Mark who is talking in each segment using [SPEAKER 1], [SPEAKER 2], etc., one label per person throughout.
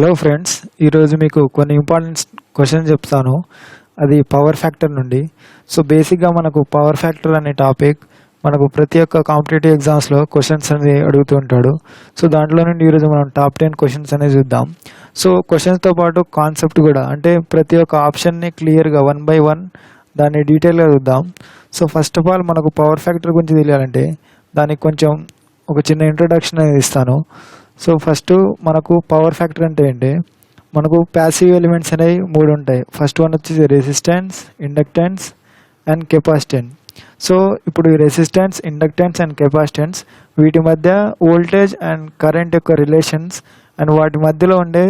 [SPEAKER 1] Hello friends, ఈరోజు మీకు కొన్ని ఇంపార్టెంట్ క్వశ్చన్స్ చెప్తాను. అది పవర్ ఫ్యాక్టర్ నుండి. సో బేసిక్గా మనకు పవర్ ఫ్యాక్టర్ అనే టాపిక్ మనకు ప్రతి ఒక్క కాంపిటేటివ్ ఎగ్జామ్స్లో క్వశ్చన్స్ అనేది అడుగుతూ ఉంటాడు. సో దాంట్లో నుండి ఈరోజు మనం టాప్ 10 క్వశ్చన్స్ అనేది చూద్దాం. సో క్వశ్చన్స్తో పాటు కాన్సెప్ట్ కూడా, అంటే ప్రతి ఒక్క ఆప్షన్ని క్లియర్గా 1 by 1 దాన్ని డీటెయిల్గా చూద్దాం. సో ఫస్ట్ ఆఫ్ ఆల్ మనకు పవర్ ఫ్యాక్టర్ గురించి తెలియాలంటే దానికి కొంచెం ఒక చిన్న ఇంట్రొడక్షన్ అనేది ఇస్తాను. సో ఫస్ట్ మనకు పవర్ ఫ్యాక్టర్ అంటే ఏంటి, మనకు ప్యాసివ్ ఎలిమెంట్స్ అనేవి 3 ఉంటాయి. ఫస్ట్ వన్ వచ్చేసి resistance, inductance and capacitance. So ఇప్పుడు ఈ రెసిస్టెన్స్, ఇండక్టెన్స్ అండ్ కెపాసిటెన్స్ వీటి మధ్య వోల్టేజ్ అండ్ కరెంట్ యొక్క రిలేషన్స్ అండ్ వాటి మధ్యలో ఉండే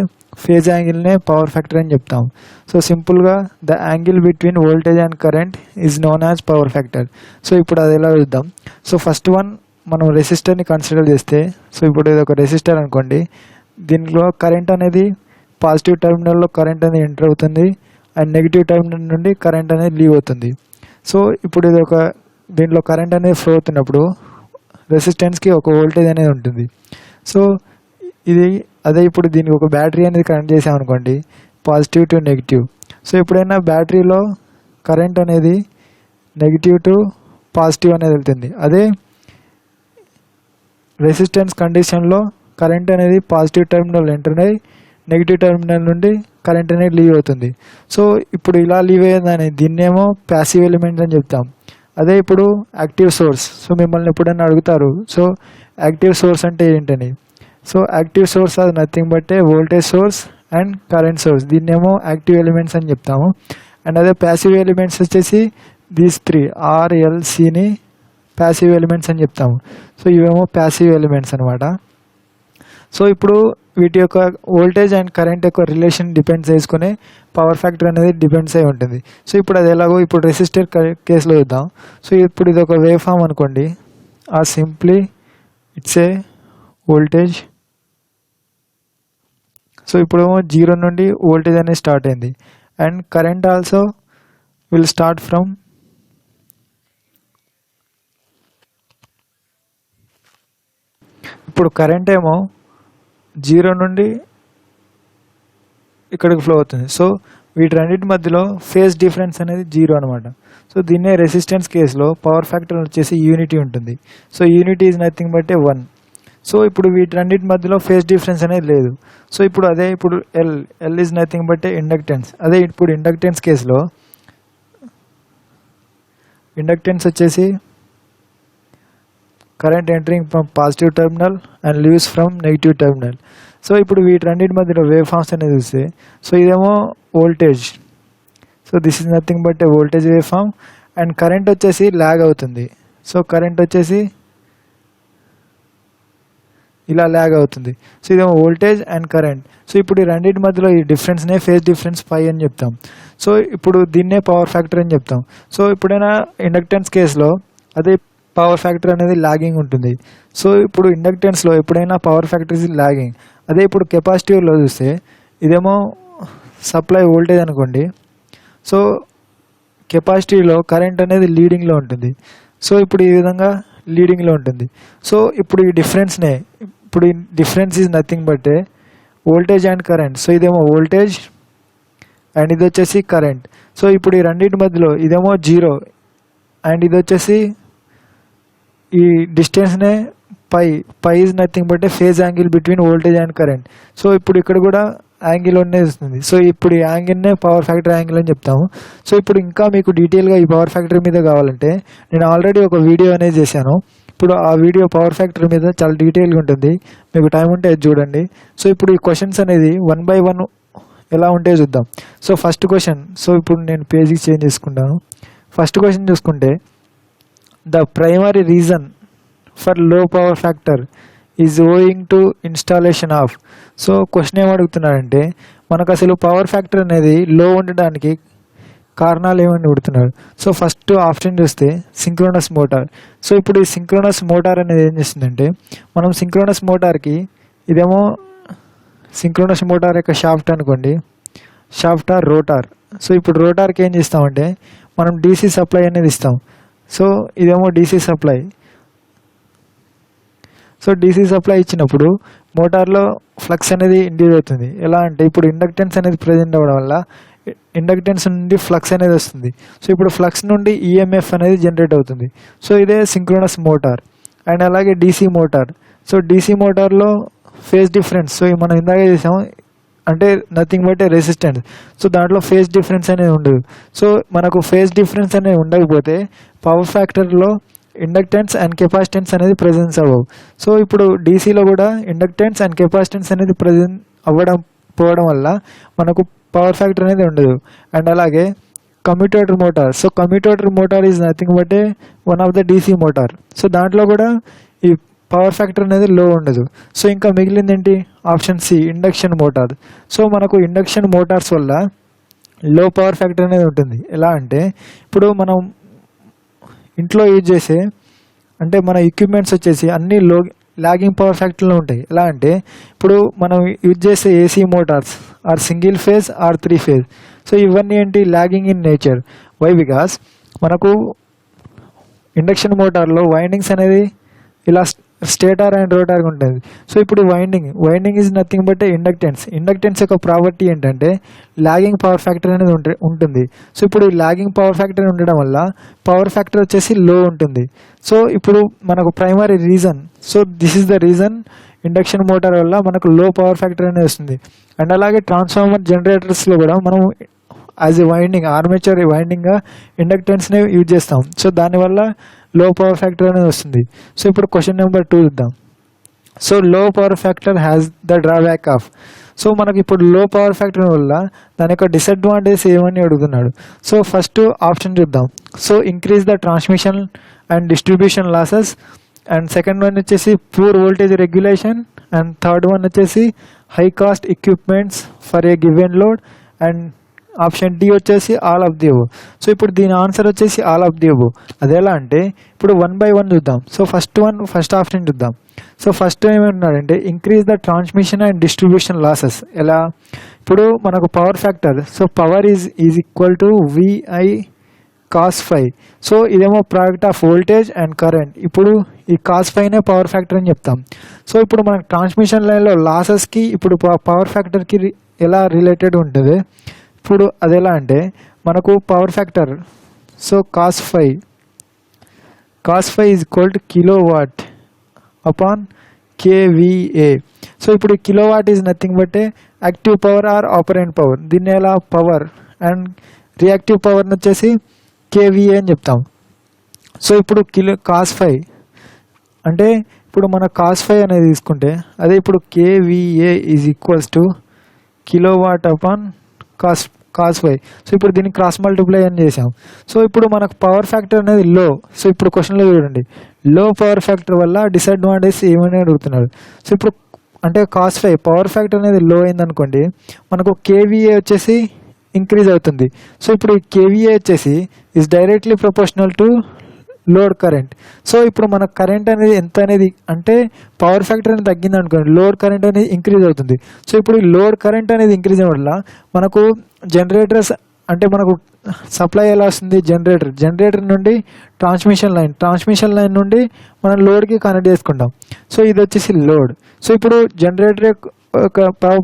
[SPEAKER 1] ఫేజ్ యాంగిల్నే పవర్ ఫ్యాక్టర్ అని చెప్తాం. సో సింపుల్గా the angle between voltage and current is known as power factor. So ఇప్పుడు అది ఎలా చూద్దాం. సో ఫస్ట్ వన్ మనం రెసిస్టర్ని కన్సిడర్ చేస్తే, సో ఇప్పుడు ఇది ఒక రెసిస్టర్ అనుకోండి. దీనిలో కరెంట్ అనేది పాజిటివ్ టెర్మినల్లో కరెంట్ అనేది ఎంటర్ అవుతుంది అండ్ నెగిటివ్ టెర్మినల్ నుండి కరెంట్ అనేది లీవ్ అవుతుంది. సో ఇప్పుడు ఇది ఒక దీంట్లో కరెంట్ అనేది ఫ్లో అవుతున్నప్పుడు రెసిస్టెన్స్కి ఒక వోల్టేజ్ అనేది ఉంటుంది. సో ఇది అదే ఇప్పుడు దీనికి ఒక బ్యాటరీ అనేది కనెక్ట్ చేసామనుకోండి, పాజిటివ్ టు నెగిటివ్. సో ఎప్పుడైనా బ్యాటరీలో కరెంట్ అనేది నెగిటివ్ టు పాజిటివ్ అనేది వెళ్తుంది. అదే రెసిస్టెన్స్ కండిషన్లో కరెంట్ అనేది పాజిటివ్ టెర్మినల్ ఎంటర్ అయ్యి నెగిటివ్ టెర్మినల్ నుండి కరెంట్ అనేది లీవ్ అవుతుంది. సో ఇప్పుడు ఇలా లీవ్ అయ్యేదని దీన్నేమో ప్యాసివ్ ఎలిమెంట్స్ అని చెప్తాం. అదే ఇప్పుడు యాక్టివ్ సోర్స్. సో మిమ్మల్ని ఎప్పుడైనా అడుగుతారు, సో యాక్టివ్ సోర్స్ అంటే ఏంటని. సో యాక్టివ్ సోర్స్ అది nothing but voltage source and current source, దీన్నేమో యాక్టివ్ ఎలిమెంట్స్ అని చెప్తాము. అండ్ అదే ప్యాసివ్ ఎలిమెంట్స్ వచ్చేసి దీస్ 3 RLCని ప్యాసివ్ ఎలిమెంట్స్ అని చెప్తాము. సో ఇవేమో ప్యాసివ్ ఎలిమెంట్స్ అనమాట. సో ఇప్పుడు వీటి యొక్క వోల్టేజ్ అండ్ కరెంట్ యొక్క రిలేషన్ డిపెండ్స్ చేసుకుని పవర్ ఫ్యాక్టర్ అనేది డిపెండ్స్ అయి ఉంటుంది. సో ఇప్పుడు అది ఎలాగో ఇప్పుడు రెసిస్టర్ కేసులో చూద్దాం. సో ఇప్పుడు ఇది ఒక వేవ్ ఫామ్ అనుకోండి, simply it's a voltage. So ఇప్పుడేమో 0 నుండి వోల్టేజ్ అనేది స్టార్ట్ అయింది and current also will start from ఇప్పుడు కరెంట్ ఏమో 0 నుండి ఇక్కడికి ఫ్లో అవుతుంది. సో వీటి రెండింటి మధ్యలో ఫేజ్ డిఫరెన్స్ అనేది 0 అనమాట. సో దీన్నే రెసిస్టెన్స్ కేసులో పవర్ ఫ్యాక్టర్ వచ్చేసి యూనిటీ ఉంటుంది. So unity is nothing but 1. So ఇప్పుడు వీటి రెండింటి మధ్యలో ఫేజ్ డిఫరెన్స్ అనేది లేదు. సో ఇప్పుడు అదే ఇప్పుడు L is nothing but inductance. అదే ఇప్పుడు ఇండక్టెన్స్ కేసులో ఇండక్టెన్స్ వచ్చేసి current entering from positive terminal and leaves from negative terminal. So ఇప్పుడు వీటి రెండింటి మధ్యలో వేవ్ ఫామ్స్ అనేది చూస్తే, సో ఇదేమో voltage. So this is nothing but voltage wave form and current వచ్చేసి ల్యాగ్ అవుతుంది. సో కరెంట్ వచ్చేసి ఇలా ల్యాగ్ అవుతుంది. సో ఇదేమో వోల్టేజ్ అండ్ కరెంట్. సో ఇప్పుడు ఈ రెండింటి మధ్యలో ఈ డిఫరెన్స్నే ఫేజ్ డిఫరెన్స్ పై అని చెప్తాం. సో ఇప్పుడు దీన్నే పవర్ ఫ్యాక్టర్ అని చెప్తాం. సో ఇప్పుడైనా ఇండక్టెన్స్ కేసులో అదే పవర్ ఫ్యాక్టర్ అనేది లాగింగ్ ఉంటుంది. సో ఇప్పుడు ఇండక్టెన్స్లో ఎప్పుడైనా పవర్ ఫ్యాక్టర్ ఇస్ లాగింగ్. అదే ఇప్పుడు కెపాసిటివ్లో చూస్తే ఇదేమో సప్లై వోల్టేజ్ అనుకోండి. సో కెపాసిటీలో కరెంట్ అనేది లీడింగ్లో ఉంటుంది. సో ఇప్పుడు ఈ విధంగా లీడింగ్లో ఉంటుంది. సో ఇప్పుడు ఈ డిఫరెన్స్నే, ఇప్పుడు ఈ difference is nothing but voltage and current. So ఇదేమో వోల్టేజ్ అండ్ ఇది వచ్చేసి కరెంట్. సో ఇప్పుడు ఈ రెండింటి మధ్యలో ఇదేమో 0 అండ్ ఇది వచ్చేసి ఈ డిస్టెన్స్నే pi is nothing but phase angle between voltage and current. So ఇప్పుడు ఇక్కడ కూడా యాంగిల్ అనేది వస్తుంది. సో ఇప్పుడు ఈ యాంగిల్నే పవర్ ఫ్యాక్టర్ యాంగిల్ అని చెప్తాము. సో ఇప్పుడు ఇంకా మీకు డీటెయిల్గా ఈ పవర్ ఫ్యాక్టర్ మీద కావాలంటే నేను ఆల్రెడీ ఒక వీడియో అనేది చేశాను. ఇప్పుడు ఆ వీడియో పవర్ ఫ్యాక్టర్ మీద చాలా డీటెయిల్గా ఉంటుంది, మీకు టైం ఉంటే అది చూడండి. సో ఇప్పుడు ఈ క్వశ్చన్స్ అనేది 1 by 1 ఎలా ఉంటే చూద్దాం. సో ఫస్ట్ క్వశ్చన్, సో ఇప్పుడు నేను పేజీకి చేంజ్ చేసుకుంటాను. ఫస్ట్ క్వశ్చన్ చూసుకుంటే, the primary reason for low power factor is owing to installation of. So question ఏమడుగుతున్నాడంటే మనకు అసలు పవర్ ఫ్యాక్టర్ అనేది లో ఉండడానికి కారణాలు ఏమని అడుగుతున్నాడు. సో ఫస్ట్ ఆప్షన్ చూస్తే సింక్రోనస్ మోటార్. సో ఇప్పుడు ఈ సింక్రోనస్ మోటార్ అనేది ఏం చేస్తుందంటే, మనం సింక్రోనస్ మోటార్కి ఇదేమో సింక్రోనస్ మోటార్ యొక్క షాఫ్ట్ అనుకోండి, షాఫ్ట్ ఆర్ రోటార్. సో ఇప్పుడు రోటార్కి ఏం చేస్తామంటే మనం డీసీ సప్లై అనేది ఇస్తాం. సో ఇదేమో DC supply. So DC supply ఇచ్చినప్పుడు మోటార్లో ఫ్లక్స్ అనేది ఇండ్యూస్ అవుతుంది. ఎలా అంటే ఇప్పుడు ఇండక్టెన్స్ అనేది ప్రెజెంట్ అవ్వడం వల్ల ఇండక్టెన్స్ నుండి ఫ్లక్స్ అనేది వస్తుంది. సో ఇప్పుడు ఫ్లక్స్ నుండి ఈఎంఎఫ్ అనేది జనరేట్ అవుతుంది. సో ఇదే సింక్రోనస్ మోటార్. అండ్ అలాగే డీసీ మోటార్. సో డీసీ మోటార్లో ఫేజ్ డిఫరెన్స్, సో మనం ఇందాక చేసాము అంటే nothing but a resistance. So దాంట్లో ఫేజ్ డిఫరెన్స్ అనేది ఉండదు. సో మనకు ఫేజ్ డిఫరెన్స్ అనేది ఉండకపోతే పవర్ ఫ్యాక్టర్లో ఇండక్టెన్స్ అండ్ కెపాసిటెన్స్ అనేది ప్రెజెన్స్ అవ్వవు. సో ఇప్పుడు డీసీలో కూడా ఇండక్టెన్స్ అండ్ కెపాసిటెన్స్ అనేది ప్రెజెంట్ పోవడం వల్ల మనకు పవర్ ఫ్యాక్టర్ అనేది ఉండదు. అండ్ అలాగే commutator motor. So commutator motor is nothing but A one of the DC motor. So దాంట్లో కూడా ఈ పవర్ ఫ్యాక్టర్ అనేది లో ఉండదు. సో ఇంకా మిగిలింది ఏంటి? Option C, induction motor. So మనకు ఇండక్షన్ మోటార్స్ వల్ల లో పవర్ ఫ్యాక్టర్ అనేది ఉంటుంది. ఎలా అంటే ఇప్పుడు మనం ఇంట్లో యూజ్ చేసే అంటే మన ఎక్విప్మెంట్స్ వచ్చేసి అన్నీ లాగింగ్ పవర్ ఫ్యాక్టర్లో ఉంటాయి. ఎలా అంటే ఇప్పుడు మనం యూజ్ చేసే AC motors or single phase or 3 phase. So ఇవన్నీ ఏంటి? Lagging in nature. Why? Because మనకు ఇండక్షన్ మోటార్లో వైండింగ్స్ అనేది ఇలా స్టేటర్ అండ్ రోటర్ ఉంటుంది. సో ఇప్పుడు winding is nothing but inductance యొక్క ప్రాపర్టీ ఏంటంటే లాగింగ్ పవర్ ఫ్యాక్టర్ అనేది ఉంటుంది. సో ఇప్పుడు లాగింగ్ పవర్ ఫ్యాక్టర్ ఉండడం వల్ల పవర్ ఫ్యాక్టర్ వచ్చేసి లో ఉంటుంది. సో ఇప్పుడు మనకు primary reason, so this is the reason induction motor వల్ల మనకు లో పవర్ ఫ్యాక్టర్ అనేది వస్తుంది. అండ్ అలాగే ట్రాన్స్ఫార్మర్ జనరేటర్స్లో కూడా మనం యాజ్ ఏ వైండింగ్, ఆర్మేచర్ వైండింగ్గా ఇండక్టెన్స్ని యూజ్ చేస్తాం. సో దానివల్ల లో పవర్ ఫ్యాక్టర్ అనేది వస్తుంది. సో ఇప్పుడు క్వశ్చన్ నెంబర్ 2 చూద్దాం. సో లో power factor has the drawback of. So మనకి ఇప్పుడు లో పవర్ ఫ్యాక్టర్ వల్ల దాని యొక్క డిసడ్వాంటేజ్ ఏమని అడుగుతున్నాడు. సో ఫస్ట్ ఆప్షన్ చూద్దాం. So increase the transmission and distribution losses. And second one వచ్చేసి poor voltage regulation. And third one వచ్చేసి high cost equipments for a given load. And option D వచ్చేసి all of the above. So ఇప్పుడు దీని answer వచ్చేసి all of the above. అది ఎలా అంటే ఇప్పుడు 1 by 1 చూద్దాం. సో ఫస్ట్ ఆప్షన్ చూద్దాం. సో ఫస్ట్ ఏమంటున్నాడంటే increase the transmission and distribution losses. ఎలా? ఇప్పుడు మనకు power factor, so power is equal to VI cos phi. So ఇదేమో product of voltage and current. ఇప్పుడు ఈ cos phi నే పవర్ ఫ్యాక్టర్ అని చెప్తాం. సో ఇప్పుడు మనకు ట్రాన్స్మిషన్ లైన్లో లాసెస్కి ఇప్పుడు పవర్ ఫ్యాక్టర్కి ఎలా రిలేటెడ్ ఉంటుంది? ఇప్పుడు అది ఎలా అంటే మనకు power factor, so cos phi is equal to kilowatt upon kVA. So ఇప్పుడు kilowatt is nothing but active power or apparent power. దీన్ని ఎలా పవర్ అండ్ రియాక్టివ్ పవర్ని వచ్చేసి kVA అని చెప్తాం. సో ఇప్పుడు cos phi అంటే ఇప్పుడు మన cos phi అనేది తీసుకుంటే అదే ఇప్పుడు kVA is equals to kilowatt upon cos phi. So ఇప్పుడు దీన్ని క్రాస్ మల్టిప్లై అని చేసాం. సో ఇప్పుడు మనకు పవర్ ఫ్యాక్టర్ అనేది లో. సో ఇప్పుడు క్వశ్చన్లో చూడండి, లో పవర్ ఫ్యాక్టర్ వల్ల డిసడ్వాంటేజ్ ఏమని అడుగుతున్నారు. సో ఇప్పుడు అంటే cos phi పవర్ ఫ్యాక్టర్ అనేది లో అయిందనుకోండి, మనకు kVA వచ్చేసి ఇంక్రీజ్ అవుతుంది. సో ఇప్పుడు kVA వచ్చేసి is directly proportional to load current. So ఇప్పుడు మన కరెంట్ అనేది ఎంత అనేది అంటే పవర్ ఫ్యాక్టర్ అనేది తగ్గింది అనుకోండి, లోడ్ కరెంట్ అనేది ఇంక్రీజ్ అవుతుంది. సో ఇప్పుడు ఈ లోడ్ కరెంట్ అనేది ఇంక్రీజ్ అవ్వడం వల్ల మనకు జనరేటర్స్ అంటే మనకు సప్లై ఎలా వస్తుంది? జనరేటర్ నుండి ట్రాన్స్మిషన్ లైన్ నుండి మనం లోడ్కి కనెక్ట్ చేసుకుంటాం. సో ఇది వచ్చేసి లోడ్. సో ఇప్పుడు జనరేటర్ ఒక పవర్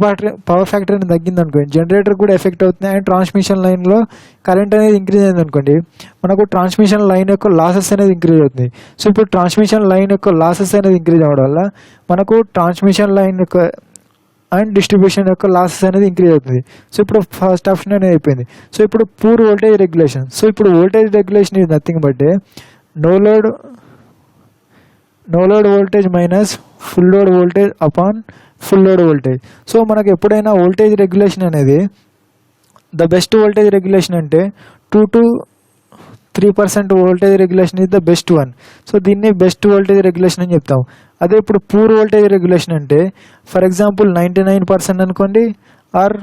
[SPEAKER 1] ఫ్యాక్టర్ అనేది తగ్గింది అనుకోండి, జనరేటర్ కూడా ఎఫెక్ట్ అవుతుంది. అండ్ ట్రాన్స్మిషన్ లైన్లో కరెంట్ అనేది ఇంక్రీజ్ అయింది అనుకోండి, మనకు ట్రాన్స్మిషన్ లైన్ యొక్క లాసెస్ అనేది ఇంక్రీజ్ అవుతుంది. సో ఇప్పుడు ట్రాన్స్మిషన్ లైన్ యొక్క లాసెస్ అనేది ఇంక్రీజ్ అవ్వడం వల్ల మనకు ట్రాన్స్మిషన్ లైన్ యొక్క అండ్ డిస్ట్రిబ్యూషన్ యొక్క లాసెస్ అనేది ఇంక్రీజ్ అవుతుంది. సో ఇప్పుడు ఫస్ట్ ఆప్షన్ అనేది అయిపోయింది. సో ఇప్పుడు పూర్ వోల్టేజ్ రెగ్యులేషన్. సో ఇప్పుడు voltage regulation is nothing but no load voltage minus full load voltage upon full load voltage. So మనకు ఎప్పుడైనా వోల్టేజ్ రెగ్యులేషన్ అనేది ద బెస్ట్ వోల్టేజ్ రెగ్యులేషన్ అంటే 2 to 3% voltage regulation is the best one. So దీన్ని best voltage regulation అని చెప్తాం. అదే ఇప్పుడు poor voltage regulation అంటే ఫర్ ఎగ్జాంపుల్ 99% అనుకోండి, ఆర్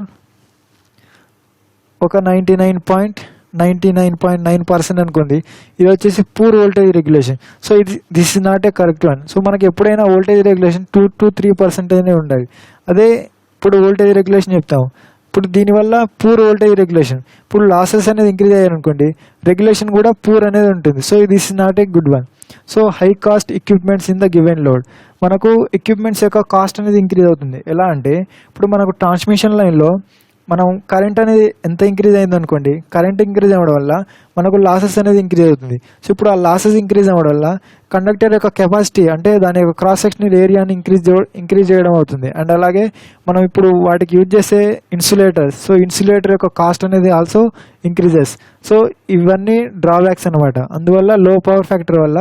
[SPEAKER 1] ఒక 99.9% అనుకోండి, ఇది వచ్చేసి poor voltage regulation. So this is not a correct one. So మనకి ఎప్పుడైనా వోల్టేజ్ రెగ్యులేషన్ 2 to 3% ఉండాలి. అదే ఇప్పుడు వోల్టేజ్ రెగ్యులేషన్ చెప్తాం ఇప్పుడు దీనివల్ల పూర్ వోల్టేజ్ రెగ్యులేషన్. ఇప్పుడు లాసెస్ అనేది ఇంక్రీజ్ అయ్యారనుకోండి, రెగ్యులేషన్ కూడా పూర్ అనేది ఉంటుంది. So this is not a good one. So high cost equipments in the given load, మనకు ఎక్విప్మెంట్స్ యొక్క కాస్ట్ అనేది ఇంక్రీజ్ అవుతుంది. ఎలా అంటే ఇప్పుడు మనకు ట్రాన్స్మిషన్ లైన్లో మనం కరెంట్ అనేది ఎంత ఇంక్రీజ్ అయింది అనుకోండి, కరెంట్ ఇంక్రీజ్ అవ్వడం వల్ల మనకు లాసెస్ అనేది ఇంక్రీజ్ అవుతుంది. సో ఇప్పుడు ఆ లాసెస్ ఇంక్రీజ్ అవ్వడం వల్ల కండక్టర్ యొక్క కెపాసిటీ అంటే దాని యొక్క క్రాస్ సెక్షనల్ ఏరియాని ఇంక్రీజ్ చేయడం అవుతుంది. అండ్ అలాగే మనం ఇప్పుడు వాటికి యూజ్ చేసే ఇన్సులేటర్, సో ఇన్సులేటర్ యొక్క కాస్ట్ అనేది ఆల్సో ఇంక్రీజెస్. సో ఇవన్నీ డ్రాబ్యాక్స్ అనమాట. అందువల్ల లో పవర్ ఫ్యాక్టర్ వల్ల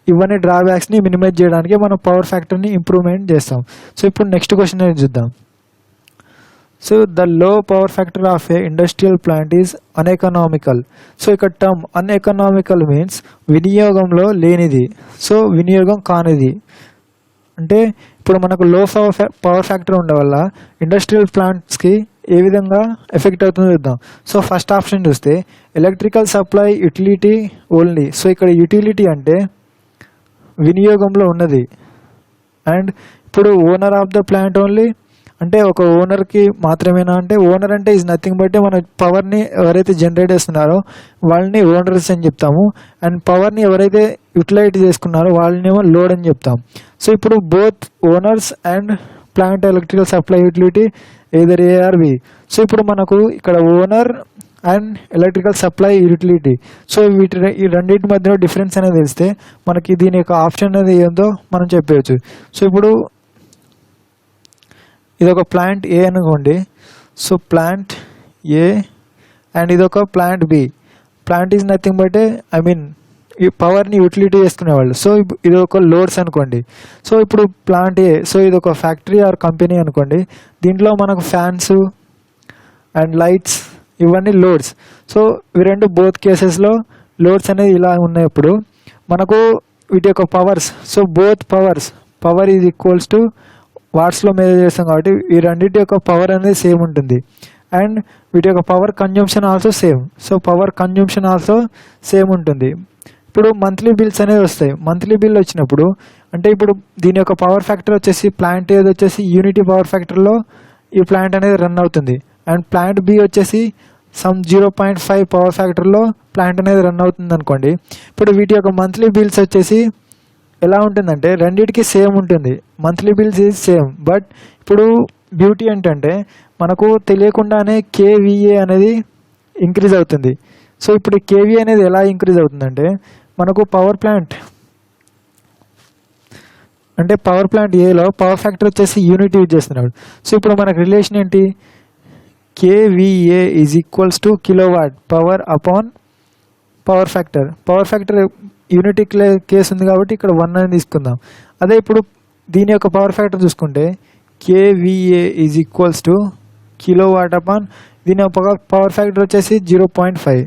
[SPEAKER 1] ఇవన్నీ డ్రాబ్యాక్స్ని మినిమైజ్ చేయడానికి మనం పవర్ ఫ్యాక్టర్ని ఇంప్రూవ్మెంట్ చేస్తాం. సో ఇప్పుడు నెక్స్ట్ క్వశ్చన్ అనేది చూద్దాం. So the low power factor of a industrial plant is uneconomical. So ఇక్కడ టర్మ్ అన్ఎకనామికల్ మీన్స్ వినియోగంలో లేనిది, సో వినియోగం కానిది. అంటే ఇప్పుడు మనకు లో పవర్ ఫ్యాక్టర్ ఉండడం వల్ల ఇండస్ట్రియల్ ప్లాంట్స్కి ఏ విధంగా ఎఫెక్ట్ అవుతుందో చూద్దాం. సో ఫస్ట్ ఆప్షన్ చూస్తే electrical supply utility only. So ఇక్కడ యూటిలిటీ అంటే వినియోగంలో ఉన్నది. అండ్ ఇప్పుడు owner of the plant only అంటే ఒక ఓనర్కి మాత్రమేనా అంటే ఓనర్ అంటే ఈజ్ నథింగ్ బట్ మన పవర్ని ఎవరైతే జనరేట్ చేస్తున్నారో వాళ్ళని ఓనర్స్ అని చెప్తాము. అండ్ పవర్ని ఎవరైతే యూటిలైజ్ చేసుకున్నారో వాళ్ళనేమో లోడ్ అని చెప్తాం. సో ఇప్పుడు both owners and plant electrical supply utility either A or B. So ఇప్పుడు మనకు ఇక్కడ owner and electrical supply utility, so ఈ రెండింటి మధ్యలో డిఫరెన్స్ అనేది తెలిస్తే మనకి దీని యొక్క ఆప్షన్ అనేది ఏందో మనం చెప్పవచ్చు. సో ఇప్పుడు ఇది ఒక ప్లాంట్ ఏ అనుకోండి. సో ప్లాంట్ ఏ అండ్ ఇది ఒక plant B. Plant is nothing but ఈ పవర్ని యూటిలిటీ చేసుకునేవాళ్ళు. సో ఇది ఒక లోడ్స్ అనుకోండి. సో ఇప్పుడు ప్లాంట్ ఏ, సో ఇది ఒక ఫ్యాక్టరీ ఆర్ కంపెనీ అనుకోండి. దీంట్లో మనకు ఫ్యాన్స్ అండ్ లైట్స్ ఇవన్నీ లోడ్స్. సో ఇవి రెండు బోత్ కేసెస్లో లోడ్స్ అనేది ఇలా ఉన్నప్పుడు మనకు వీటి యొక్క powers, so both power is equals to వాట్స్లో మెజర్ చేస్తాం కాబట్టి ఈ రెండింటి యొక్క పవర్ అనేది సేమ్ ఉంటుంది. అండ్ వీటి యొక్క power consumption also same. So power consumption also same ఉంటుంది. ఇప్పుడు మంత్లీ బిల్స్ అనేవి వస్తాయి. మంత్లీ బిల్ వచ్చినప్పుడు అంటే ఇప్పుడు దీని యొక్క పవర్ ఫ్యాక్టర్ వచ్చేసి ప్లాంట్ ఏది వచ్చేసి యూనిటీ పవర్ ఫ్యాక్టర్లో ఈ ప్లాంట్ అనేది రన్ అవుతుంది. అండ్ ప్లాంట్ బి వచ్చేసి సమ్ 0.5 పవర్ ఫ్యాక్టర్లో ప్లాంట్ అనేది రన్ అవుతుంది అనుకోండి. ఇప్పుడు వీటి యొక్క మంత్లీ బిల్స్ వచ్చేసి ఎలా ఉంటుందంటే రెండింటికి సేమ్ ఉంటుంది. Monthly bills is same. But ఇప్పుడు బ్యూటీ ఏంటంటే మనకు తెలియకుండానే కేవీఏ అనేది ఇంక్రీజ్ అవుతుంది. సో ఇప్పుడు కేవీ అనేది ఎలా ఇంక్రీజ్ అవుతుందంటే మనకు పవర్ ప్లాంట్ ఏలో పవర్ ఫ్యాక్టర్ వచ్చేసి యూనిట్ యూజ్ చేస్తున్నాడు. సో ఇప్పుడు మనకు రిలేషన్ ఏంటి, kVA is equals to kilowatt power upon power factor unity case ఉంది కాబట్టి ఇక్కడ 1 అని తీసుకుందాం. అదే ఇప్పుడు దీని యొక్క పవర్ ఫ్యాక్టర్ చూసుకుంటే kVA is equals to kilowatt upon దీని యొక్క పవర్ ఫ్యాక్టర్ వచ్చేసి 0.5.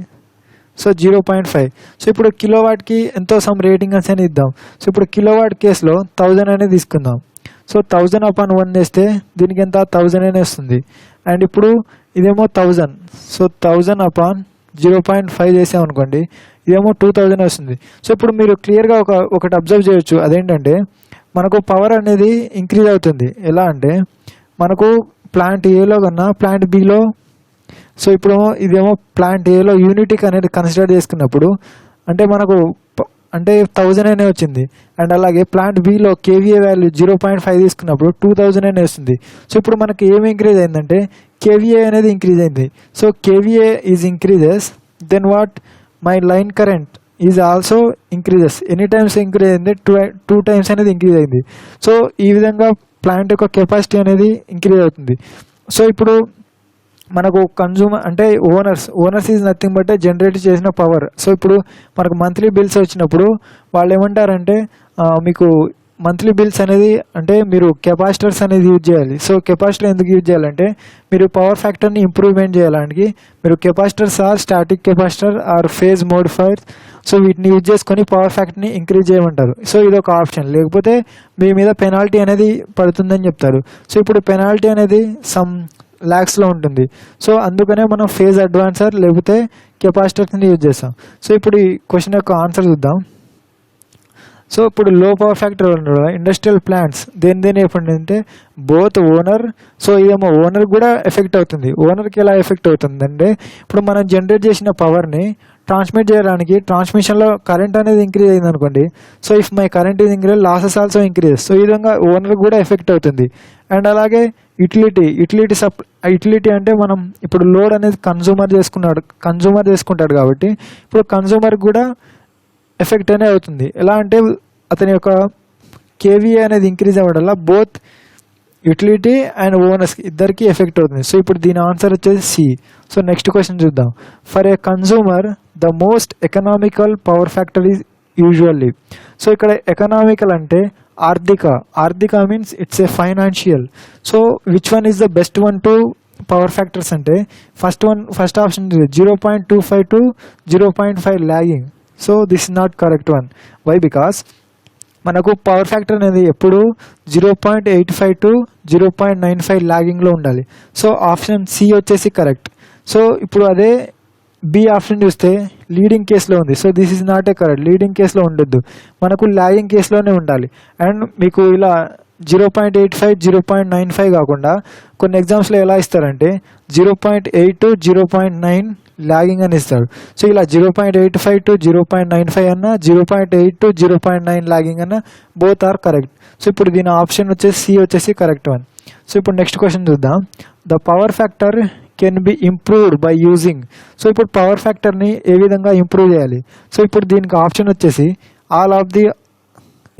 [SPEAKER 1] సో 0.5. సో ఇప్పుడు కిలోవాట్కి ఎంతో సమ్ రేటింగ్ అని ఇద్దాం. సో ఇప్పుడు కిలోవాట్ కేసులో 1000 అనేది తీసుకుందాం. సో 1000 అపాన్ 1 వేస్తే దీనికి ఎంత 1000 అనే వస్తుంది. అండ్ ఇప్పుడు ఇదేమో 1000. సో 1000 అపాన్ 0.5 చేసామనుకోండి ఇదేమో 2000 వస్తుంది. సో ఇప్పుడు మీరు క్లియర్గా ఒకటి అబ్జర్వ్ చేయొచ్చు. అదేంటంటే మనకు పవర్ అనేది ఇంక్రీజ్ అవుతుంది. ఎలా అంటే మనకు ప్లాంట్ ఏలో కన్నా ప్లాంట్ బిలో, సో ఇప్పుడు ఇదేమో ప్లాంట్ ఏలో యూనిటీకి అనేది కన్సిడర్ చేసుకున్నప్పుడు అంటే మనకు అంటే 1000 అనే వచ్చింది. అండ్ అలాగే ప్లాంట్ బిలో కేవీఏ వాల్యూ 0.5 తీసుకున్నప్పుడు 2000 అనే వస్తుంది. సో ఇప్పుడు మనకి ఏమి ఇంక్రీజ్ అయిందంటే కేవీఏ అనేది ఇంక్రీజ్ అయింది. So KVA is increases then what my line current is also increases. Any times increase అయింది, 2 టైమ్స్ అనేది ఇంక్రీజ్ అయింది. సో ఈ విధంగా ప్లాంట్ యొక్క కెపాసిటీ అనేది ఇంక్రీజ్ అవుతుంది. సో ఇప్పుడు మనకు కన్జ్యూమర్ అంటే owners is nothing but generate చేసిన పవర్. సో ఇప్పుడు మనకు మంత్లీ బిల్స్ వచ్చినప్పుడు వాళ్ళు ఏమంటారంటే మీకు మంత్లీ బిల్స్ అనేది అంటే మీరు కెపాసిటర్స్ అనేది యూజ్ చేయాలి. సో కెపాసిటర్ ఎందుకు యూజ్ చేయాలంటే మీరు పవర్ ఫ్యాక్టర్ని ఇంప్రూవ్మెంట్ చేయడానికి మీరు capacitors or static capacitor or phase modifier, so వీటిని యూజ్ చేసుకొని పవర్ ఫ్యాక్టర్ని ఇంక్రీజ్ చేయమంటారు. సో ఇది ఒక ఆప్షన్. లేకపోతే మీ మీద పెనాల్టీ అనేది పడుతుందని చెప్తారు. సో ఇప్పుడు పెనాల్టీ అనేది సమ్ ల్యాక్స్లో ఉంటుంది. సో అందుకనే మనం ఫేజ్ అడ్వాన్సర్ లేకపోతే కెపాసిటర్స్ని యూజ్ చేస్తాం. సో ఇప్పుడు ఈ క్వశ్చన్ యొక్క ఆన్సర్ చూద్దాం. సో ఇప్పుడు లో పవర్ ఫ్యాక్టర్ ఇండస్ట్రియల్ ప్లాంట్స్ దేని చెప్పండి అంటే బోత్ ఓనర్. సో ఇదేమో ఓనర్ కూడా ఎఫెక్ట్ అవుతుంది. ఓనర్కి ఎలా ఎఫెక్ట్ అవుతుంది అంటే ఇప్పుడు మనం జనరేట్ చేసిన పవర్ని ట్రాన్స్మిట్ చేయడానికి ట్రాన్స్మిషన్లో కరెంట్ అనేది ఇంక్రీజ్ అయింది అనుకోండి. So if my current is increase losses also increase. So ఈ విధంగా ఓనర్ కూడా ఎఫెక్ట్ అవుతుంది. అండ్ అలాగే యుటిలిటీ అంటే మనం ఇప్పుడు లోడ్ అనేది కన్జ్యూమర్ చేసుకుంటాడు కాబట్టి ఇప్పుడు కన్జ్యూమర్ కూడా ఎఫెక్ట్ అనేది అవుతుంది. ఎలా అంటే అతని యొక్క కేవీఏ అనేది ఇంక్రీజ్ అవ్వడం వల్ల బోత్ యుటిలిటీ అండ్ ఓనర్స్ ఇద్దరికి ఎఫెక్ట్ అవుతుంది. సో ఇప్పుడు దీని ఆన్సర్ వచ్చేసి సి. సో నెక్స్ట్ క్వశ్చన్ చూద్దాం. For a consumer the most economical power factor is usually. So ఇక్కడ ఎకనామికల్ అంటే ఆర్థిక means it's a financial. So which one is the best one to power factors అంటే first option 0.25 to 0.5 lagging. So this is not correct one. Why? Because మనకు power factor అనేది ఎప్పుడు 0.85 to 0.95 లాగింగ్లో ఉండాలి. So option C వచ్చేసి correct. So ఇప్పుడు అదే B option చూస్తే leading కేసులో ఉంది. So this is not a correct. Leading కేసులో ఉండొద్దు, మనకు లాగింగ్ కేసులోనే ఉండాలి. అండ్ మీకు ఇలా 0.85 0.95 కాకుండా కొన్ని ఎగ్జామ్స్లో ఎలా ఇస్తారంటే 0.8 to 0.9 లాగింగ్ అని ఇస్తాడు. సో ఇలా 0.85 to 0.95 అన్న 0.8 to 0.9 లాగింగ్ అన్న బోత్ ఆర్ కరెక్ట్. సో ఇప్పుడు దీని ఆప్షన్ వచ్చేసి సి వచ్చేసి కరెక్ట్ వన్. సో ఇప్పుడు నెక్స్ట్ క్వశ్చన్ చూద్దాం. The power factor can be improved by using. So ఇప్పుడు పవర్ ఫ్యాక్టర్ని ఏ విధంగా ఇంప్రూవ్ చేయాలి? సో ఇప్పుడు దీనికి ఆప్షన్ వచ్చేసి all of the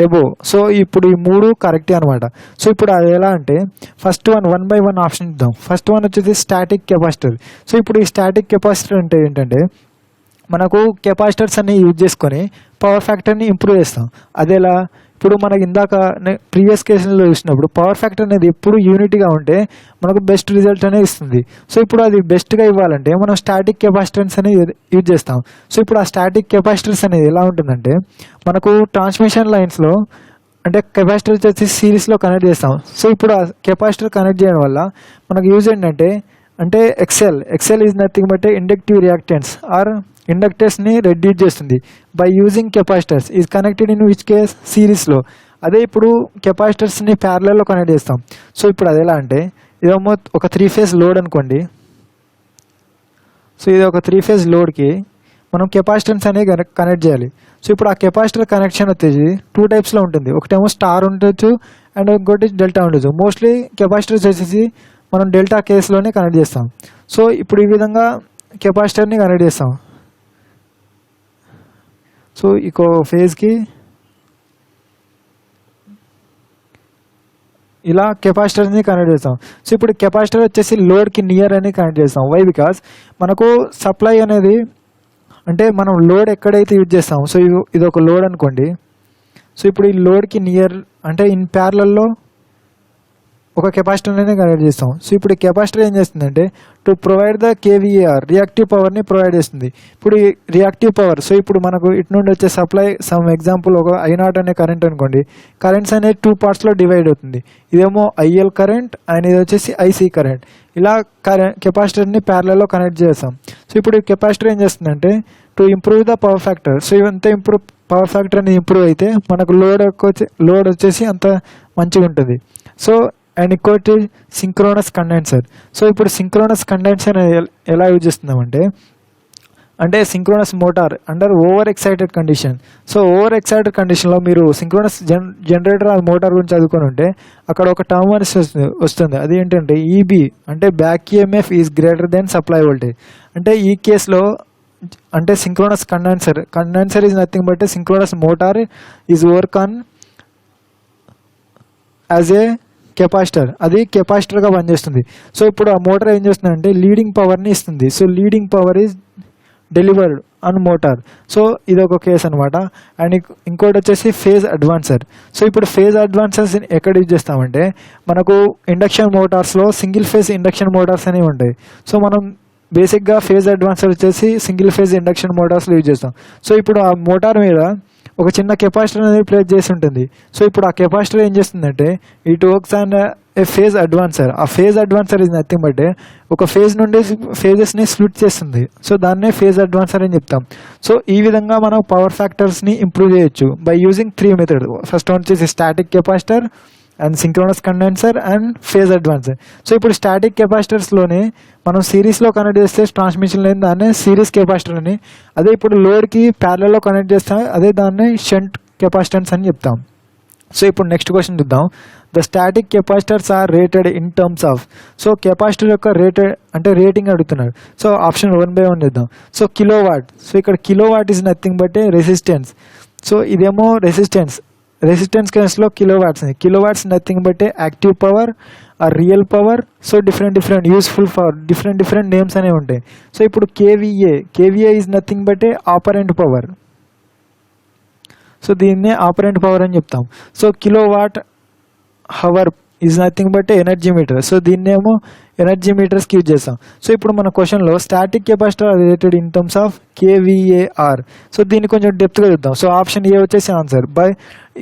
[SPEAKER 1] above. So ఇప్పుడు ఈ మూడు కరెక్టే అనమాట. సో ఇప్పుడు అది ఎలా అంటే first one by one option ఇద్దాం. ఫస్ట్ వన్ వచ్చేసి స్టాటిక్ కెపాసిటర్. సో ఇప్పుడు ఈ స్టాటిక్ కెపాసిటర్ అంటే ఏంటంటే మనకు కెపాసిటర్స్ అన్ని యూజ్ చేసుకొని పవర్ ఫ్యాక్టర్ని ఇంప్రూవ్ చేస్తాం. అదేలా ఇప్పుడు మనకి ఇందాక ప్రీవియస్ కేసులో చూసినప్పుడు పవర్ ఫ్యాక్టర్ అనేది ఎప్పుడు యూనిటీగా ఉంటే మనకు బెస్ట్ రిజల్ట్ అనేది ఇస్తుంది. సో ఇప్పుడు అది బెస్ట్గా ఇవ్వాలంటే మనం స్టాటిక్ కెపాసిటర్స్ అనేది యూజ్ చేస్తాం. సో ఇప్పుడు ఆ స్టాటిక్ కెపాసిటర్స్ అనేది ఎలా ఉంటుందంటే మనకు ట్రాన్స్మిషన్ లైన్స్లో అంటే కెపాసిటర్ వచ్చేసి సిరీస్లో కనెక్ట్ చేస్తాం. సో ఇప్పుడు ఆ కెపాసిటర్ కనెక్ట్ చేయడం వల్ల మనకు యూజ్ ఏంటంటే excel is nothing but inductive reactance or ఇండక్టర్స్ని రెడ్యూస్ చేస్తుంది by using capacitors is connected in which case సిరీస్లో. అదే ఇప్పుడు కెపాసిటర్స్ని ప్యారలల్లో కనెక్ట్ చేస్తాం. సో ఇప్పుడు అది ఎలా అంటే ఇదేమో ఒక 3 phase లోడ్ అనుకోండి. సో ఇది ఒక 3 phase లోడ్కి మనం కెపాసిటర్స్ అనేవి కనెక్ట్ చేయాలి. సో ఇప్పుడు ఆ కెపాసిటర్ కనెక్షన్ వచ్చేసి 2 typesలో ఉంటుంది. ఒకటేమో స్టార్ ఉండొచ్చు అండ్ ఇంకోటి డెల్టా ఉండొచ్చు. మోస్ట్లీ కెపాసిటర్స్ వచ్చేసి మనం డెల్టా కేసులోనే కనెక్ట్ చేస్తాం. సో ఇప్పుడు ఈ విధంగా కెపాసిటర్ని కనెక్ట్ చేస్తాం. సో ఇంకో ఫేజ్కి ఇలా కెపాసిటర్ని కనెక్ట్ చేస్తాం. సో ఇప్పుడు కెపాసిటర్ వచ్చేసి లోడ్కి నియర్ అని కనెక్ట్ చేస్తాం. వై? బికాస్ మనకు సప్లై అనేది అంటే మనం లోడ్ ఎక్కడైతే యూజ్ చేస్తామో సో ఇది ఒక లోడ్ అనుకోండి. సో ఇప్పుడు ఈ లోడ్కి నియర్ అంటే ఇన్ ప్యారలల్లో ఒక కెపాసిటర్ అనేది కనెక్ట్ చేస్తాం. సో ఇప్పుడు ఈ కెపాసిటర్ ఏం చేస్తుందంటే to provide the KVR reactive పవర్ని ప్రొవైడ్ చేస్తుంది. ఇప్పుడు ఈ రియాక్టివ్ పవర్ సో ఇప్పుడు మనకు ఇటు నుండి వచ్చే సప్లై సమ్ ఎగ్జాంపుల్ ఒక I0 అనే కరెంట్ అనుకోండి. కరెంట్స్ అనేది 2 partsలో డివైడ్ అవుతుంది. ఇదేమో IL కరెంట్ అండ్ ఇది వచ్చేసి IC కరెంట్. ఇలా కెపాసిటర్ని ప్యారలల్లో కనెక్ట్ చేస్తాం. సో ఇప్పుడు ఈ కెపాసిటర్ ఏం చేస్తుందంటే to improve the power factor. So ఇవంతా పవర్ ఫ్యాక్టర్ అనేది ఇంప్రూవ్ అయితే మనకు లోడ్ వచ్చేసి అంత మంచిగా ఉంటుంది. సో అండ్ ఇంకోటి సింక్రోనస్ కండెన్సర్. సో ఇప్పుడు సింక్రోనస్ కండెన్సర్ ఎలా యూజ్ చేస్తున్నామంటే అంటే synchronous motor under over excited condition. So over excited కండిషన్లో మీరు సింక్రోనస్ జనరేటర్ ఆ మోటార్ గురించి చదువుకొని ఉంటే అక్కడ ఒక టర్మ్ అని వస్తుంది. అది ఏంటంటే ఈబీ అంటే back EMF is greater than supply voltage. అంటే ఈ కేసులో అంటే synchronous condenser is nothing but synchronous motor is work on as a capacitor. అది కెపాసిటర్గా పనిచేస్తుంది. సో ఇప్పుడు ఆ మోటార్ ఏం చేస్తుందంటే లీడింగ్ పవర్ని ఇస్తుంది. So leading power is delivered on motor. So ఇది ఒక కేసు అనమాట. అండ్ ఇంకోటి వచ్చేసి ఫేజ్ అడ్వాన్సర్. సో ఇప్పుడు ఫేజ్ అడ్వాన్సర్స్ ఎక్కడ యూజ్ చేస్తామంటే మనకు ఇండక్షన్ మోటార్స్లో సింగిల్ ఫేజ్ ఇండక్షన్ మోటార్స్ అనేవి ఉంటాయి. సో మనం బేసిక్గా ఫేజ్ అడ్వాన్సర్ వచ్చేసి సింగిల్ ఫేజ్ ఇండక్షన్ మోటార్స్లో యూజ్ చేస్తాం. సో ఇప్పుడు ఆ మోటార్ మీద ఒక చిన్న కెపాసిటర్ అనేది ప్లేస్ చేసి ఉంటుంది. సో ఇప్పుడు ఆ కెపాసిటర్ ఏం చేస్తుందంటే it works on a phase advancer. ఆ phase advancer is nothing but ఒక ఫేజ్ నుండి ఫేజెస్ని స్ప్లిట్ చేస్తుంది. సో దాన్నే ఫేజ్ అడ్వాన్సర్ అని చెప్తాం. సో ఈ విధంగా మనం పవర్ ఫ్యాక్టర్స్ని ఇంప్రూవ్ చేయొచ్చు by using 3 method. First one వచ్చేసి static capacitor and synchronous condenser and phase advancer. So ఇప్పుడు స్టాటిక్ కెపాసిటర్స్లోనే మనం సిరీస్లో కనెక్ట్ చేస్తే ట్రాన్స్మిషన్ లైన్ దాన్ని సిరీస్ కెపాసిటర్ అని, అదే ఇప్పుడు లోడ్కి ప్యారలల్లో కనెక్ట్ చేస్తే అదే దాన్ని షంట్ కెపాసిటెన్స్ అని చెప్తాం. సో ఇప్పుడు నెక్స్ట్ క్వశ్చన్ చూద్దాం. The static capacitors are rated in terms of. So capacitor యొక్క రేటెడ్ అంటే రేటింగ్ అడుగుతున్నాడు. సో ఆప్షన్ 1/1 చేద్దాం. So kilo watt. సో ఇక్కడ kilo watt is nothing but resistance. So ఇదేమో రెసిస్టెన్స్ కేసులో kilo watts. Kilo watts nothing but active power or real power. So different useful power, different names అనేవి ఉంటాయి. So ఇప్పుడు KVA is nothing but apparent power. So దీన్నే operant power అని చెప్తాం. So kilo watt hour is nothing but energy meter. So దీన్నేమో energy మీటర్స్కి use చేస్తాం. So ఇప్పుడు మన క్వశ్చన్లో static capacitor related in terms of kVAR. So దీన్ని కొంచెం డెప్త్గా చూద్దాం. సో ఆప్షన్ ఏ వచ్చేసి ఆన్సర్ బై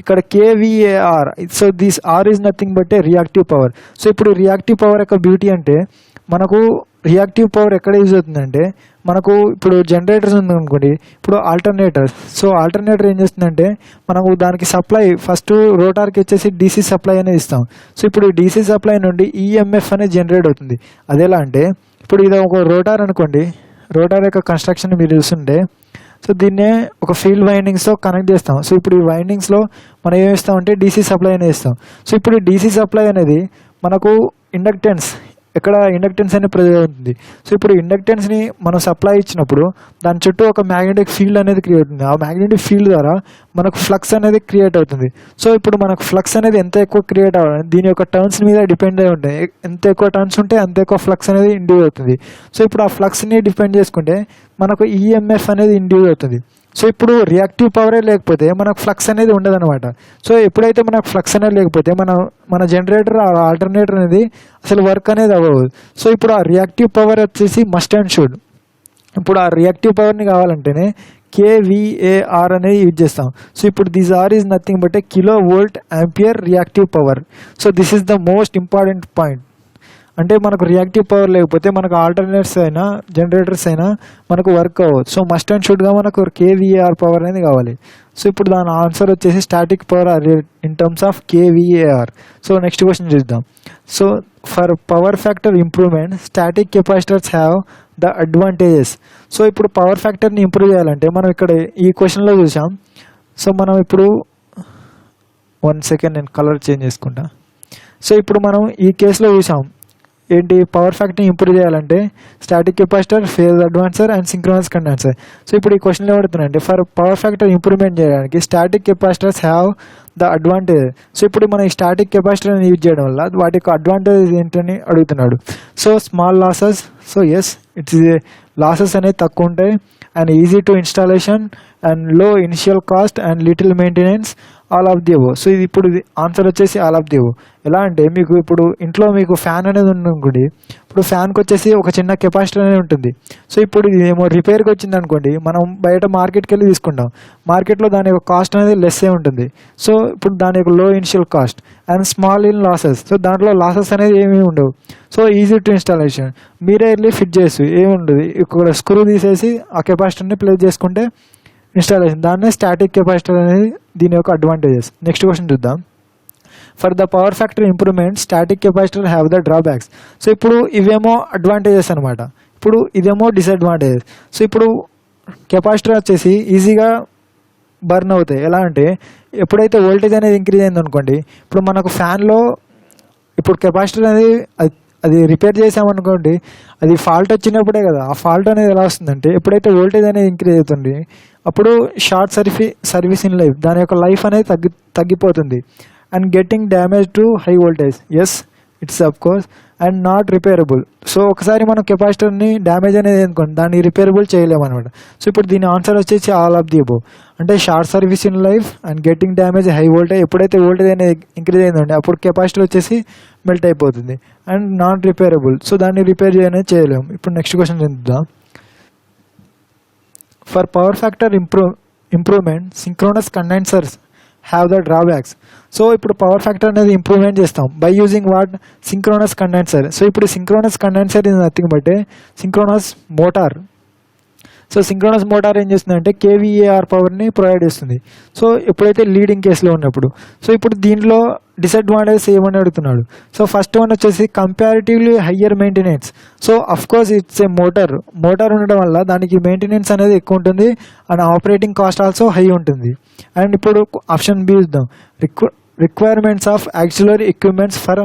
[SPEAKER 1] ఇక్కడ KVAR. So this R is nothing but reactive power. So ఇప్పుడు రియాక్టివ్ పవర్ యొక్క బ్యూటీ అంటే మనకు రియాక్టివ్ పవర్ ఎక్కడ యూజ్ అవుతుందంటే మనకు ఇప్పుడు జనరేటర్స్ ఉందనుకోండి, ఇప్పుడు ఆల్టర్నేటర్స్. సో ఆల్టర్నేటర్ ఏం చేస్తుందంటే మనకు దానికి సప్లై ఫస్ట్ రోటార్కి వచ్చేసి డీసీ సప్లై అనేది ఇస్తాం. సో ఇప్పుడు డీసీ సప్లై నుండి ఈఎంఎఫ్ అనేది జనరేట్ అవుతుంది. అదేలా అంటే ఇప్పుడు ఇది ఒక రోటార్ అనుకోండి, రోటార్ యొక్క కన్స్ట్రక్షన్ మీరు చూస్తుంటే సో దీన్నే ఒక ఫీల్డ్ వైండింగ్స్తో కనెక్ట్ చేస్తాం. సో ఇప్పుడు ఈ వైండింగ్స్లో మనం ఏమి ఇస్తామంటే డీసీ సప్లై అనేది ఇస్తాం. సో ఇప్పుడు డీసీ సప్లై అనేది మనకు ఇండక్టెన్స్ అనేది ప్రెజర్ అవుతుంది. సో ఇప్పుడు ఇండక్టెన్స్ని మనం సప్లై ఇచ్చినప్పుడు దాని చుట్టూ ఒక మ్యాగ్నెటిక్ ఫీల్డ్ అనేది క్రియేట్ అవుతుంది. ఆ మ్యాగ్నెటిక్ ఫీల్డ్ ద్వారా మనకు ఫ్లక్స్ అనేది క్రియేట్ అవుతుంది. సో ఇప్పుడు మనకు ఫ్లక్స్ అనేది ఎంత ఎక్కువ క్రియేట్ అవ్వాలి దీని యొక్క టర్న్స్ మీద డిపెండ్ అయి ఉంటాయి. ఎంత ఎక్కువ టర్న్స్ ఉంటే అంత ఎక్కువ ఫ్లక్స్ అనేది ఇండ్యూస్ అవుతుంది. సో ఇప్పుడు ఆ ఫ్లక్స్ని డిపెండ్ చేసుకుంటే మనకు ఈఎంఎఫ్ అనేది ఇండ్యూస్ అవుతుంది. సో ఇప్పుడు రియాక్టివ్ పవరే లేకపోతే మనకు ఫ్లక్స్ అనేది ఉండదన్నమాట. సో ఎప్పుడైతే మనకు ఫ్లక్స్ అనేది లేకపోతే మన జనరేటర్ ఆల్టర్నేటర్ అనేది అసలు వర్క్ అనేది అవ్వదు. సో ఇప్పుడు ఆ రియాక్టివ్ పవర్ వచ్చేసి మస్ట్ అండ్ షుడ్. ఇప్పుడు ఆ రియాక్టివ్ పవర్ని కావాలంటేనే కేవీఏఆర్ అనేది యూజ్ చేస్తాం. సో ఇప్పుడు this R is nothing but kilo volt ampere reactive power. So this is the most important point. అంటే మనకు రియాక్టివ్ పవర్ లేకపోతే మనకు ఆల్టర్నేటర్స్ అయినా జనరేటర్స్ అయినా మనకు వర్క్ అవ్వదు. సో మస్ట్ అండ్ షుడ్గా మనకు కేవీఏఆర్ పవర్ అనేది కావాలి. సో ఇప్పుడు దాని ఆన్సర్ వచ్చేసి static power in terms of kVAR. So next question చూద్దాం. So for power factor improvement static capacitors have the advantages. So ఇప్పుడు పవర్ ఫ్యాక్టర్ని ఇంప్రూవ్ చేయాలంటే మనం ఇక్కడ ఈ క్వశ్చన్లో చూసాం. సో మనం ఇప్పుడు 1 సెకండ్ నేను కలర్ చేంజ్ చేసుకుంటా. సో ఇప్పుడు మనం ఈ కేసులో చూసాం ఏంటి పవర్ ఫ్యాక్టర్ని ఇంప్రూవ్ చేయాలంటే static capacitor, phase advancer and synchronous condenser. So ఇప్పుడు ఈ క్వశ్చన్లో పడుతున్నాయంటే ఫర్ పవర్ ఫ్యాక్టర్ ఇంప్రూవ్మెంట్ చేయడానికి static capacitors have the advantage. So ఇప్పుడు మనం ఈ స్టాటిక్ కెపాసిటర్ని యూజ్ చేయడం వల్ల వాటి యొక్క అడ్వాంటేజ్ ఏంటని అడుగుతున్నాడు. So small losses. So as its losses అనేది తక్కువ ఉంటాయి and easy to installation and low initial cost and little maintenance, all of the above. So ఇది ఇప్పుడు ఆన్సర్ వచ్చేసి ఆల్ ఆఫ్ ది అబోవ్. ఎలా అంటే మీకు ఇప్పుడు ఇంట్లో మీకు ఫ్యాన్ అనేది ఉందనుకోండి, ఇప్పుడు ఫ్యాన్కి వచ్చేసి ఒక చిన్న కెపాసిటర్ అనేది ఉంటుంది. సో ఇప్పుడు ఇది ఏమో రిపేర్కి వచ్చింది అనుకోండి, మనం బయట మార్కెట్కి వెళ్ళి తీసుకుంటాం. మార్కెట్లో దాని యొక్క కాస్ట్ అనేది లెస్సే ఉంటుంది. సో ఇప్పుడు దాని యొక్క లో initial cost and small in losses. So దాంట్లో లాసెస్ అనేది ఏమీ ఉండవు. సో ఈజీ టు ఇన్స్టాలేషన్, మీరే వెళ్ళి ఫిట్ చేసి ఏమి ఉండదు, ఇక్కడ స్క్రూ తీసేసి ఆ కెపాసిటర్ని ప్లేస్ చేసుకుంటే ఇన్స్టాలేషన్. దాన్నే స్టాటిక్ కెపాసిటర్ అనేది దీని యొక్క అడ్వాంటేజెస్. నెక్స్ట్ క్వశ్చన్ చూద్దాం. For the power factor improvement static capacitor have the drawbacks. So ఇప్పుడు ఇవేమో అడ్వాంటేజెస్ అనమాట, ఇప్పుడు ఇదేమో డిసడ్వాంటేజెస్. సో ఇప్పుడు కెపాసిటర్ వచ్చేసి ఈజీగా బర్న్ అవుతాయి. ఎలా అంటే ఎప్పుడైతే వోల్టేజ్ అనేది ఇంక్రీజ్ అయింది అనుకోండి, ఇప్పుడు మనకు ఫ్యాన్లో ఇప్పుడు కెపాసిటర్ అనేది అది రిపేర్ చేసామనుకోండి, అది ఫాల్ట్ వచ్చినప్పుడే కదా. ఆ ఫాల్ట్ అనేది ఎలా వస్తుందంటే ఎప్పుడైతే వోల్టేజ్ అనేది ఇంక్రీజ్ అవుతుంది అప్పుడు షార్ట్ సర్వీస్ ఇన్ లైఫ్, దాని యొక్క లైఫ్ అనేది తగ్గిపోతుంది. And getting damage to high voltage, yes it's of course and not repairable. So ఒకసారి మనం కెపాసిటర్ని డ్యామేజ్ అనేది అనుకోండి, దాన్ని రిపేరబుల్ చేయలేము అనమాట. సో ఇప్పుడు దీని ఆన్సర్ వచ్చేసి ఆల్ ఆఫ్ ది అబోవ్. అంటే short service in life and getting damage high voltage. ఎప్పుడైతే వోల్టేజ్ అనేది ఇంక్రీజ్ అయిందండి అప్పుడు కెపాసిటర్ వచ్చేసి మెల్ట్ అయిపోతుంది. అండ్ నాట్ రిపేరబుల్, సో దాన్ని రిపేర్ చేయలేము. ఇప్పుడు నెక్స్ట్ క్వశ్చన్ చూద్దాం. For power factor improvement synchronous condensers have the drawbacks. So ఇప్పుడు పవర్ ఫ్యాక్టర్ అనేది ఇంప్రూవ్మెంట్ చేస్తాం by using what synchronous condenser. So ఇప్పుడు సింక్రోనస్ కండెన్సర్ ఇది nothing but synchronous motor. So synchronous motor ఏం చేస్తుందంటే కేవీఏఆర్ పవర్ని ప్రొవైడ్ చేస్తుంది. సో ఎప్పుడైతే లీడింగ్ కేసులో ఉన్నప్పుడు. సో ఇప్పుడు దీనిలో డిసడ్వాంటేజెస్ ఏమని అడుగుతున్నాడు. సో ఫస్ట్ వన్ వచ్చేసి comparatively higher maintenance. So of course it's a motor ఉండడం వల్ల దానికి మెయింటెనెన్స్ అనేది ఎక్కువ ఉంటుంది and operating cost also high ఉంటుంది. అండ్ ఇప్పుడు ఆప్షన్ బి చూద్దాం, requirements of auxiliary equipments for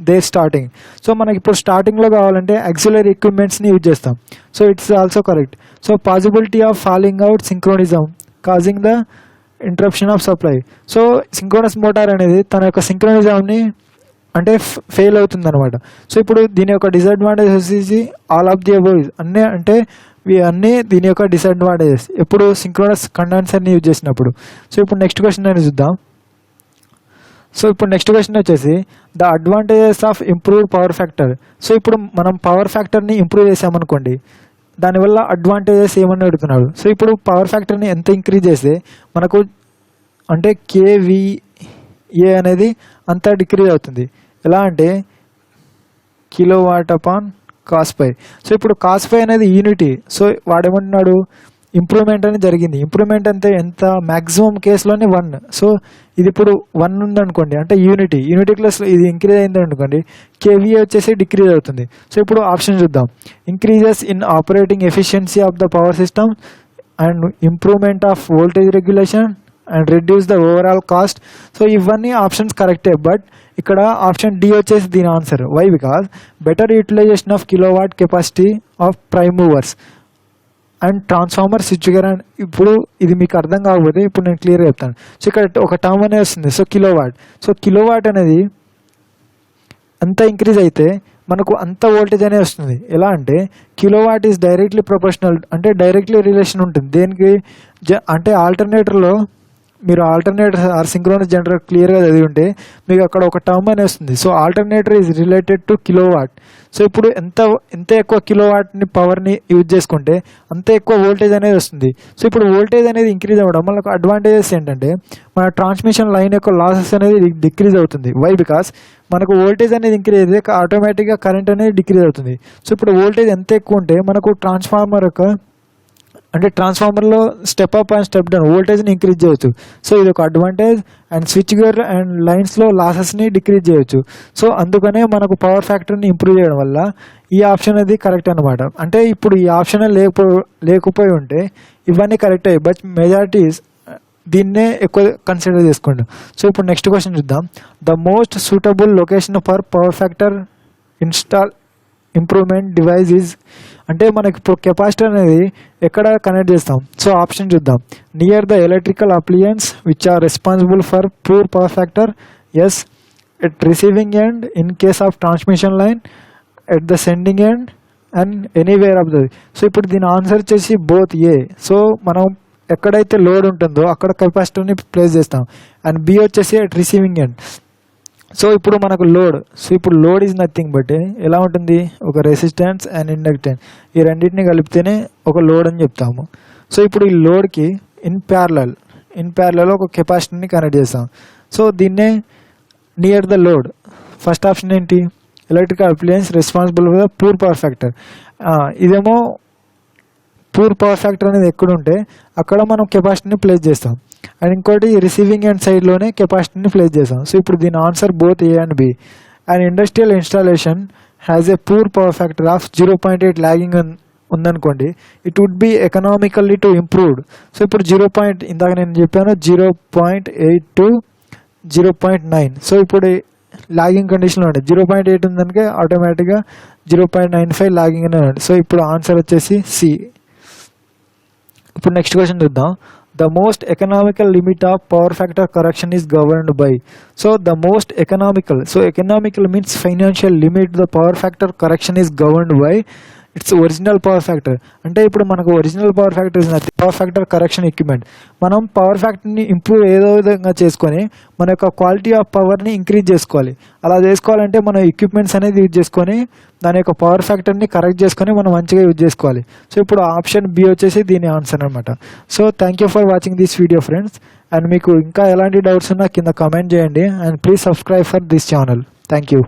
[SPEAKER 1] their starting. So మనకి ఇప్పుడు స్టార్టింగ్లో కావాలంటే యాక్సిలరీ ఎక్విప్మెంట్స్ని యూజ్ చేస్తాం. So it's also correct. So possibility of falling out synchronism causing the interruption of supply. So synchronous motor అనేది తన యొక్క సింక్రోనిజంని అంటే ఫెయిల్ అవుతుంది అనమాట. సో ఇప్పుడు దీని యొక్క డిసడ్వాంటేజ్ వచ్చేసి ఆల్ ఆఫ్ ది అబోవ్ అన్నీ అంటే ఇవి అన్నీ దీని యొక్క డిసడ్వాంటేజెస్ ఎప్పుడు సింక్రోనస్ కండెన్సర్ని యూజ్ చేసినప్పుడు. సో ఇప్పుడు నెక్స్ట్ క్వశ్చన్ అనేది చూద్దాం. సో ఇప్పుడు నెక్స్ట్ క్వశ్చన్ వచ్చేసి the advantages of improved power factor. So ఇప్పుడు మనం పవర్ ఫ్యాక్టర్ని ఇంప్రూవ్ చేసామనుకోండి, దానివల్ల అడ్వాంటేజెస్ ఏమని అడుగుతున్నాడు. సో ఇప్పుడు పవర్ ఫ్యాక్టర్ని ఎంత ఇంక్రీజ్ చేస్తే మనకు అంటే కేవీఏ అనేది అంత డిక్రీజ్ అవుతుంది. ఎలా అంటే kilo watt upon cos pi. So ఇప్పుడు కాస్ పై అనేది యూనిటీ. సో వాడేమంటున్నాడు ఇంప్రూవ్మెంట్ అనేది జరిగింది. ఇంప్రూవ్మెంట్ అంటే ఎంత మ్యాక్సిమం కేసులోనే 1. సో ఇది ఇప్పుడు 1 ఉందనుకోండి అంటే యూనిటీ క్లాస్లో ఇది ఇంక్రీజ్ అయింది అనుకోండి, కేవీఏ వచ్చేసి డిక్రీజ్ అవుతుంది. సో ఇప్పుడు ఆప్షన్ చూద్దాం, increases in operating efficiency of the power system and improvement of voltage regulation and reduce the overall cost. So ఇవన్నీ ఆప్షన్స్ కరెక్టే, బట్ ఇక్కడ ఆప్షన్ డి వచ్చేసి దీని answer. Why? Because better utilisation of kilowatt capacity of prime movers and transformer switch gear. And ఇప్పుడు ఇది మీకు అర్థం కాకపోతే ఇప్పుడు నేను క్లియర్గా చెప్తాను. సో ఇక్కడ ఒక టర్మ్ అనేది వస్తుంది, సో కిలోవాట్. సో కిలోవాట్ అనేది అంత ఇంక్రీజ్ అయితే మనకు అంత వోల్టేజ్ అనేది వస్తుంది. ఎలా అంటే కిలోవాట్ ఈజ్ డైరెక్ట్లీ ప్రొపోర్షనల్ అంటే డైరెక్ట్లీ రిలేషన్ ఉంటుంది దేనికి అంటే ఆల్టర్నేటర్లో మీరు ఆల్టర్నేటర్ ఆర్ సింక్రోనస్ జనరేటర్ క్లియర్గా చదివి ఉంటే మీకు అక్కడ ఒక టర్మ్ అనేది వస్తుంది. So alternator is related to kilowatt. So ఇప్పుడు ఎంత ఎక్కువ కిలోవాట్ని పవర్ని యూజ్ చేసుకుంటే అంత ఎక్కువ వోల్టేజ్ అనేది వస్తుంది. సో ఇప్పుడు వోల్టేజ్ అనేది ఇంక్రీజ్ అవ్వడం మనకు అడ్వాంటేజెస్ ఏంటంటే మన ట్రాన్స్మిషన్ లైన్ యొక్క లాసెస్ అనేది డిక్రీజ్ అవుతుంది. వై? బికాస్ మనకు వోల్టేజ్ అనేది ఇంక్రీజ్ అయితే ఆటోమేటిక్గా కరెంట్ అనేది డిక్రీజ్ అవుతుంది. సో ఇప్పుడు వోల్టేజ్ ఎంత ఎక్కువ ఉంటే మనకు ట్రాన్స్ఫార్మర్ యొక్క అంటే ట్రాన్స్ఫార్మర్లో step up and step down వోల్టేజ్ని ఇంక్రీజ్ చేయొచ్చు. సో ఇది ఒక advantage. And switch gear and లైన్స్లో లాసెస్ని డిక్రీజ్ చేయొచ్చు. సో అందుకనే మనకు పవర్ ఫ్యాక్టర్ని ఇంప్రూవ్ చేయడం వల్ల ఈ ఆప్షన్ అనేది కరెక్ట్ అనమాట. అంటే ఇప్పుడు ఈ ఆప్షన్ లేకపోయి ఉంటే ఇవన్నీ కరెక్ట్ అయ్యాయి, బట్ మెజారిటీస్ దీన్నే ఎక్కువ కన్సిడర్ చేసుకోండి. సో ఇప్పుడు నెక్స్ట్ క్వశ్చన్ చూద్దాం. The most suitable location for power factor install improvement device is అంటే మనకి ఇప్పుడు కెపాసిటర్ అనేది ఎక్కడ కనెక్ట్ చేస్తాం. సో ఆప్షన్ చూద్దాం, near the electrical appliances which are responsible for poor power factor. Yes, at receiving end in case of transmission line, at the sending end and anywhere of the. So ఇప్పుడు దీని answer వచ్చేసి both A. So మనం ఎక్కడైతే load ఉంటుందో అక్కడ కెపాసిటర్ని place చేస్తాం. And B వచ్చేసి at receiving end. So ఇప్పుడు మనకు లోడ్. సో ఇప్పుడు లోడ్ ఈజ్ నథింగ్ బట్ ఎలా ఉంటుంది, ఒక రెసిస్టెన్స్ అండ్ ఇండక్టెన్స్ ఈ రెండింటిని కలిపితేనే ఒక లోడ్ అని చెప్తాము. సో ఇప్పుడు ఈ లోడ్కి ఇన్ ప్యారలల్ ఒక కెపాసిటర్ని కనెక్ట్ చేస్తాం. సో దీన్నే near the load. First option ఏంటి, electrical appliance responsible for the poor power factor. ఇదేమో పూర్ పవర్ ఫ్యాక్టర్ అనేది ఎక్కడుంటే అక్కడ మనం కెపాసిటీని ప్లేస్ చేస్తాం. అండ్ ఇంకోటి రిసీవింగ్ ఎండ్ సైడ్లోనే కెపాసిటీని ప్లేస్ చేస్తాం. సో ఇప్పుడు దీని answer both A and B. And industrial installation has a poor power factor of 0.8 lagging ఉందనుకోండి, it would be economically to improved. So ఇప్పుడు ఇందాక నేను చెప్పాను 0.8 టు 0.9. సో ఇప్పుడు లాగింగ్ కండిషన్లో ఉంటుంది. 0.8 ఉందనుక ఆటోమేటిక్గా 0.95 లాగింగ్ అనే ఉంటుంది. సో ఇప్పుడు ఆన్సర్ వచ్చేసి సి. ఇప్పుడు నెక్స్ట్ క్వశ్చన్ చూద్దాం. The most economical limit of power factor correction is governed by. So the most economical, so economical means financial limit the power factor correction is governed by it's original power factor. అంటే ఇప్పుడు మనకు original power factor is nothing power factor correction equipment. మనం power ఫ్యాక్టర్ని improve ఏదో విధంగా చేసుకొని మన యొక్క క్వాలిటీ ఆఫ్ పవర్ని ఇంక్రీజ్ చేసుకోవాలి. అలా చేసుకోవాలంటే మనం ఎక్విప్మెంట్స్ అనేది యూజ్ చేసుకొని దాని యొక్క పవర్ ఫ్యాక్టర్ని కరెక్ట్ చేసుకొని మనం మంచిగా యూజ్ చేసుకోవాలి. సో ఇప్పుడు ఆప్షన్ బి వచ్చేసి దీని ఆన్సర్ అనమాట. So thank you for watching this video friends. And మీకు ఇంకా ఎలాంటి డౌట్స్ ఉన్నా కింద కామెంట్ చేయండి. And please subscribe for this channel. Thank you.